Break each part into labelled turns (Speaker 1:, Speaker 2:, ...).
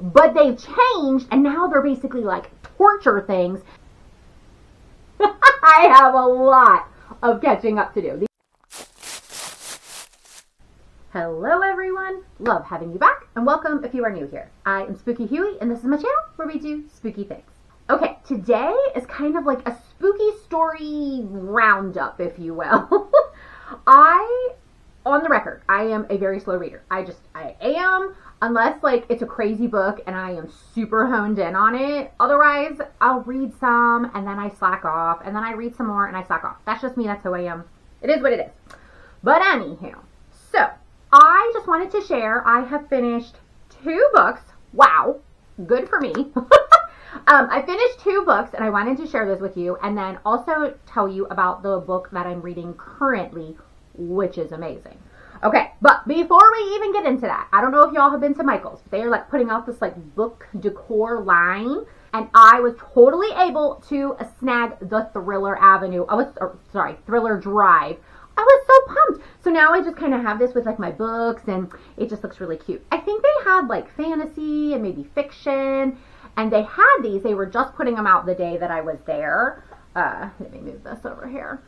Speaker 1: but they've changed and now they're basically like torture things. I have a lot of catching up to do. Hello everyone, love having you back, and welcome if you are new here. I am SPOOKYHUY, and this is my channel where we do spooky things. Okay, today is kind of like a spooky story roundup, if you will. On the record, I am a very slow reader. I am, unless like it's a crazy book and I am super honed in on it. Otherwise, I'll read some and then I slack off, and then I read some more and I slack off. That's just me, that's who I am. It is what it is. But anywho, so I just wanted to share, I have finished 2 books. Wow, good for me. I finished 2 books and I wanted to share those with you, and then also tell you about the book that I'm reading currently, which is amazing. Okay, but before we even get into that, I don't know if y'all have been to Michael's. They are like putting out this like book decor line, and I was totally able to snag the Thriller Thriller Drive. I was so pumped. So now I just kind of have this with like my books, and it just looks really cute. I think they had like fantasy and maybe fiction, and they had these. They were just putting them out the day that I was there. Let me move this over here.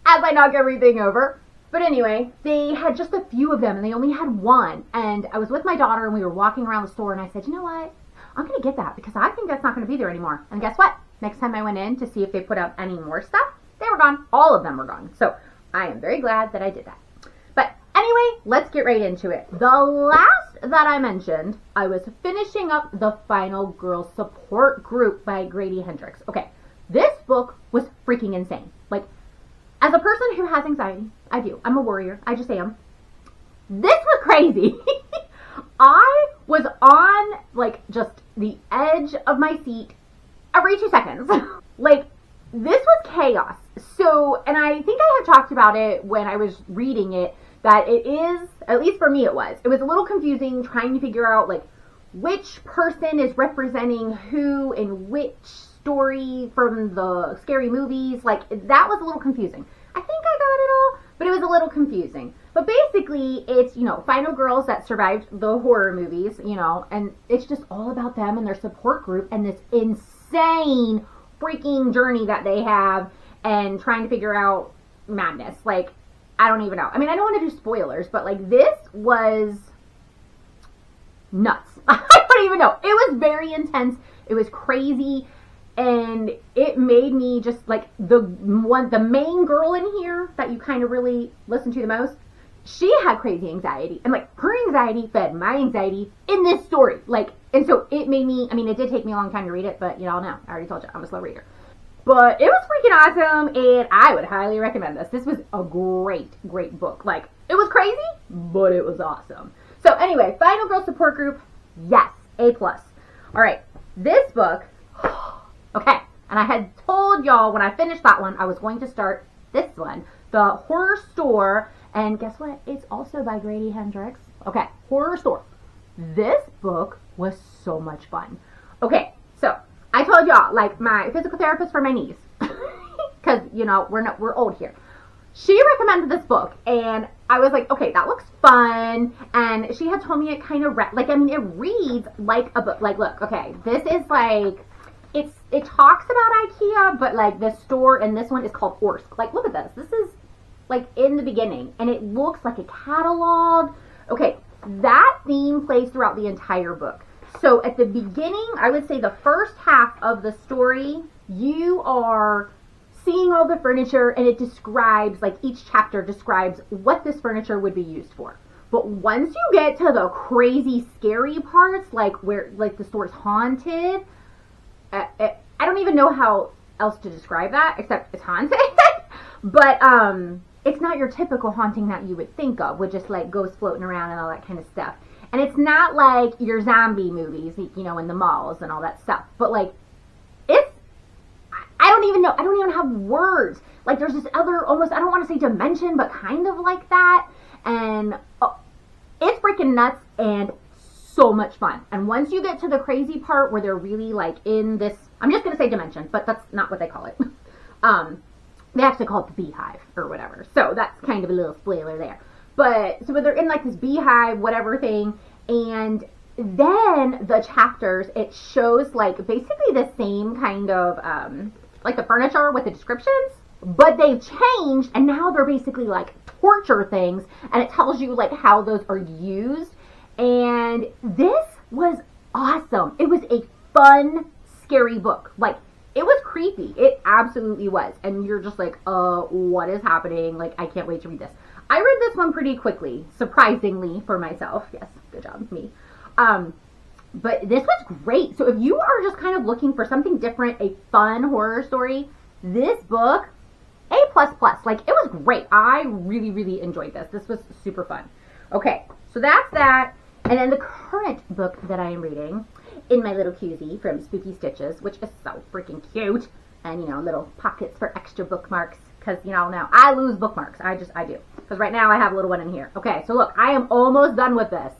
Speaker 1: As I knock everything over. But anyway, they had just a few of them, and they only had one. And I was with my daughter, and we were walking around the store, and I said, you know what? I'm going to get that because I think that's not going to be there anymore. And guess what? Next time I went in to see if they put out any more stuff, they were gone. All of them were gone. So I am very glad that I did that. But anyway, let's get right into it. The last that I mentioned, I was finishing up The Final Girl Support Group by Grady Hendrix. Okay, this book was freaking insane. Like, as a person who has anxiety, I do. I'm a worrier. I just am. This was crazy. I was on, like, just the edge of my seat every 2 seconds. Like, this was chaos. So, and I think I had talked about it when I was reading it, that it is, at least for me it was a little confusing trying to figure out, like, which person is representing who in which story from the scary movies. Like, that was a little confusing. I think I got it all, but it was a little confusing. But basically, it's, you know, final girls that survived the horror movies, you know, and it's just all about them and their support group and this insane freaking journey that they have and trying to figure out madness. Like, I don't even know. I mean, I don't want to do spoilers, but like, this was nuts. I don't even know. It was very intense. It was crazy. And it made me just like the main girl in here that you kind of really listen to the most. She had crazy anxiety, and like her anxiety fed my anxiety in this story. Like, and so it made me, I mean, it did take me a long time to read it, but y'all know, I already told you, I'm a slow reader. But it was freaking awesome, and I would highly recommend this. This was a great book. Like, it was crazy, but it was awesome. So anyway, Final Girl Support Group, yes, A+. All right, this book, okay, and I had told y'all when I finished that one, I was going to start this one, the Horrorstor, and guess what? It's also by Grady Hendrix. Okay, Horrorstor. This book was so much fun. Okay, so I told y'all, like, my physical therapist for my knees, because, you know, we're old here. She recommended this book, and I was like, okay, that looks fun, and she had told me it kind of, it reads like a book. Like, look, okay, this is like, it talks about IKEA, but like the store in this one is called Orsk. Like, look at this. This is like in the beginning, and it looks like a catalog. Okay, that theme plays throughout the entire book. So at the beginning, I would say the first half of the story, you are seeing all the furniture, and it describes, like, each chapter describes what this furniture would be used for. But once you get to the crazy scary parts, like where, like, the store's haunted, I don't even know how else to describe that, except it's haunted. But it's not your typical haunting that you would think of, with just like ghosts floating around and all that kind of stuff. And it's not like your zombie movies, you know, in the malls and all that stuff. But like, it's, I don't even know, I don't even have words. Like, there's this other, almost, I don't want to say dimension, but kind of like that. And it's freaking nuts and so much fun. And once you get to the crazy part where they're really like in this, I'm just going to say dimension, but that's not what they call it. They actually call it the beehive or whatever. So that's kind of a little spoiler there. But so they're in like this beehive, whatever thing, And then the chapters, it shows like basically the same kind of like the furniture with the descriptions, but they've changed and now they're basically like torture things, and it tells you like how those are used. And this was awesome. It was a fun, scary book. Like, it was creepy. It absolutely was. And you're just like, what is happening? Like, I can't wait to read this. I read this one pretty quickly, surprisingly for myself. Yes, good job, me. But this was great. So if you are just kind of looking for something different, a fun horror story, this book, A++. Like, it was great. I really, really enjoyed this. This was super fun. Okay, so that's that. And then the current book that I am reading in my little koozie from Spooky Stitches, which is so freaking cute. And, you know, little pockets for extra bookmarks. Because, you know, now I lose bookmarks. I do. Because right now I have a little one in here. Okay, so look, I am almost done with this.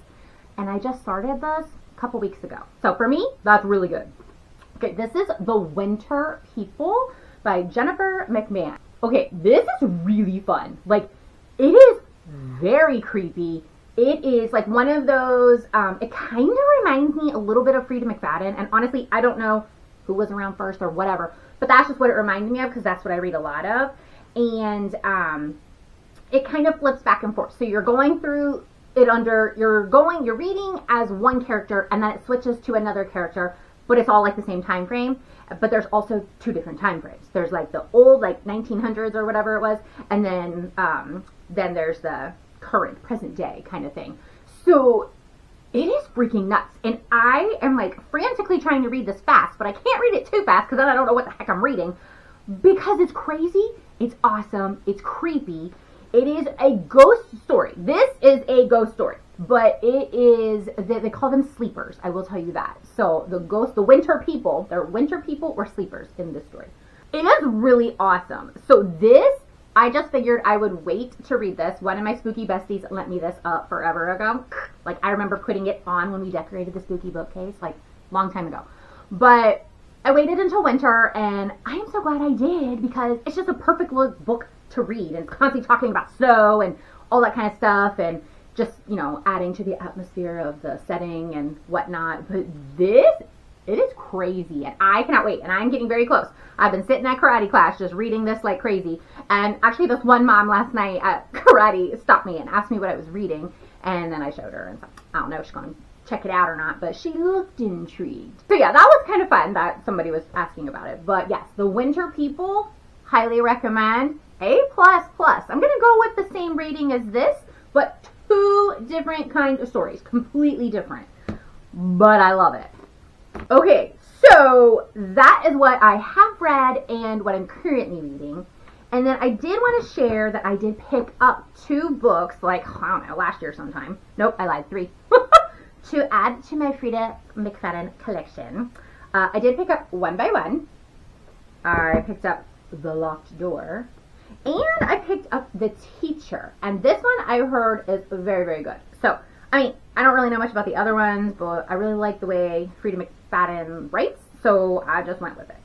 Speaker 1: And I just started this a couple weeks ago. So for me, that's really good. Okay, this is The Winter People by Jennifer McMahon. Okay, this is really fun. Like, it is very creepy. It is like one of those, it kind of reminds me a little bit of Frida McFadden. And honestly, I don't know who was around first or whatever, but that's just what it reminded me of because that's what I read a lot of. And it kind of flips back and forth. So you're going through it you're reading as one character and then it switches to another character, but it's all like the same time frame. But there's also two different time frames. There's like the old, like 1900s or whatever it was, and then there's the current, present day kind of thing. So it is freaking nuts. And I am like frantically trying to read this fast, but I can't read it too fast because then I don't know what the heck I'm reading. Because it's crazy, it's awesome, it's creepy. It is a ghost story. This is a ghost story, but it is, they call them sleepers, I will tell you that. So the winter people, they're winter people or sleepers in this story. It is really awesome. So this, I just figured I would wait to read this. One of my spooky besties lent me this forever ago. Like, I remember putting it on when we decorated the spooky bookcase, like, long time ago. But I waited until winter, and I am so glad I did, because it's just a perfect book to read. And it's constantly talking about snow and all that kind of stuff, and just, you know, adding to the atmosphere of the setting and whatnot. But this, it is crazy, and I cannot wait, and I'm getting very close. I've been sitting at karate class just reading this like crazy, and actually this one mom last night at karate stopped me and asked me what I was reading, and then I showed her, and so, I don't know if she's going to check it out or not, but she looked intrigued. So yeah, that was kind of fun that somebody was asking about it. But yes, The Winter People, highly recommend. A++. I'm going to go with the same rating as this, but two different kinds of stories, completely different, but I love it. Okay, so that is what I have read and what I'm currently reading. And then I did want to share that I did pick up 2 books, like, I don't know, last year sometime. Nope, I lied, 3. To add to my Frida McFadden collection. I did pick up One by One. I picked up The Locked Door. And I picked up The Teacher. And this one I heard is very, very good. So, I mean, I don't really know much about the other ones, but I really like the way Frida McFadden writes, so I just went with it.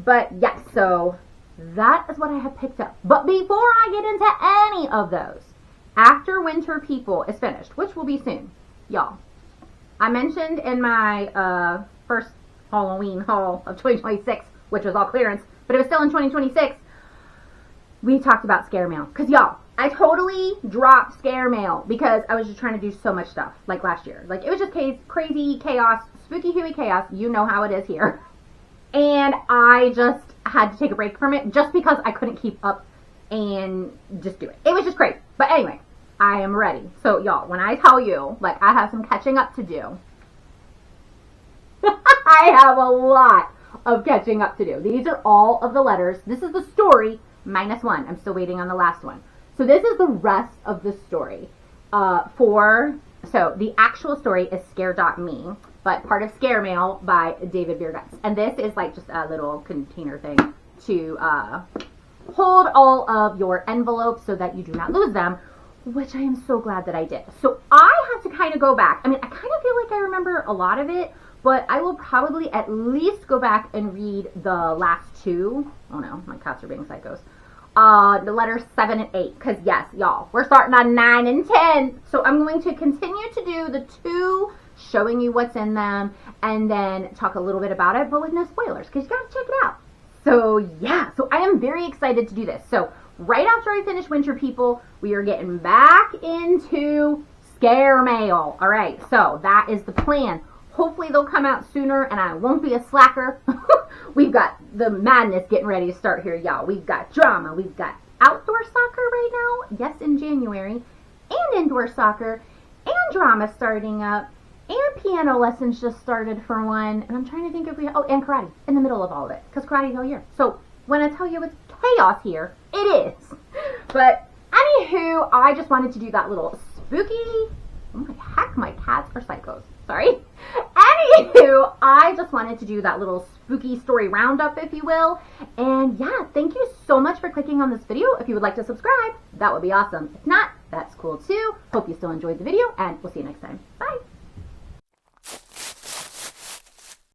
Speaker 1: But yes, so that is what I have picked up. But before I get into any of those, after Winter People is finished, which will be soon, y'all, I mentioned in my first Halloween haul of 2026, which was all clearance, but it was still in 2026, we talked about scare mail. Because y'all, I totally dropped scare mail because I was just trying to do so much stuff, like last year. Like, it was just crazy chaos, spooky hooey chaos. You know how it is here. And I just had to take a break from it just because I couldn't keep up and just do it. It was just crazy. But anyway, I am ready. So y'all, when I tell you, like, I have some catching up to do, I have a lot of catching up to do. These are all of the letters. This is the story minus 1. I'm still waiting on the last one. So this is the rest of the story. So the actual story is Scare.me, but part of Scare Mail by David Beergutz. And this is like just a little container thing to hold all of your envelopes so that you do not lose them, which I am so glad that I did. So I have to kind of go back. I mean, I kind of feel like I remember a lot of it, but I will probably at least go back and read the last 2. Oh no, my cats are being psychos. the letters 7 and 8, because yes, y'all, we're starting on 9 and 10. So I'm going to continue to do the 2, showing you what's in them, and then talk a little bit about it, but with no spoilers, because you gotta check it out. So yeah, so I am very excited to do this. So right after I finish Winter People, we are getting back into Scare Mail. All right, so that is the plan. Hopefully they'll come out sooner and I won't be a slacker. We've got the madness getting ready to start here, y'all. We've got drama. We've got outdoor soccer right now. Yes, in January. And indoor soccer. And drama starting up. And piano lessons just started for one. And I'm trying to think if we... Oh, and karate in the middle of all of it. Because karate's all year. So when I tell you it's chaos here, it is. But anywho, I just wanted to do that little spooky... Oh my heck, my cats are psychos. Sorry. Anywho, I just wanted to do that little spooky story roundup, if you will. And yeah, thank you so much for clicking on this video. If you would like to subscribe, that would be awesome. If not, that's cool too. Hope you still enjoyed the video, and we'll see you next time. Bye.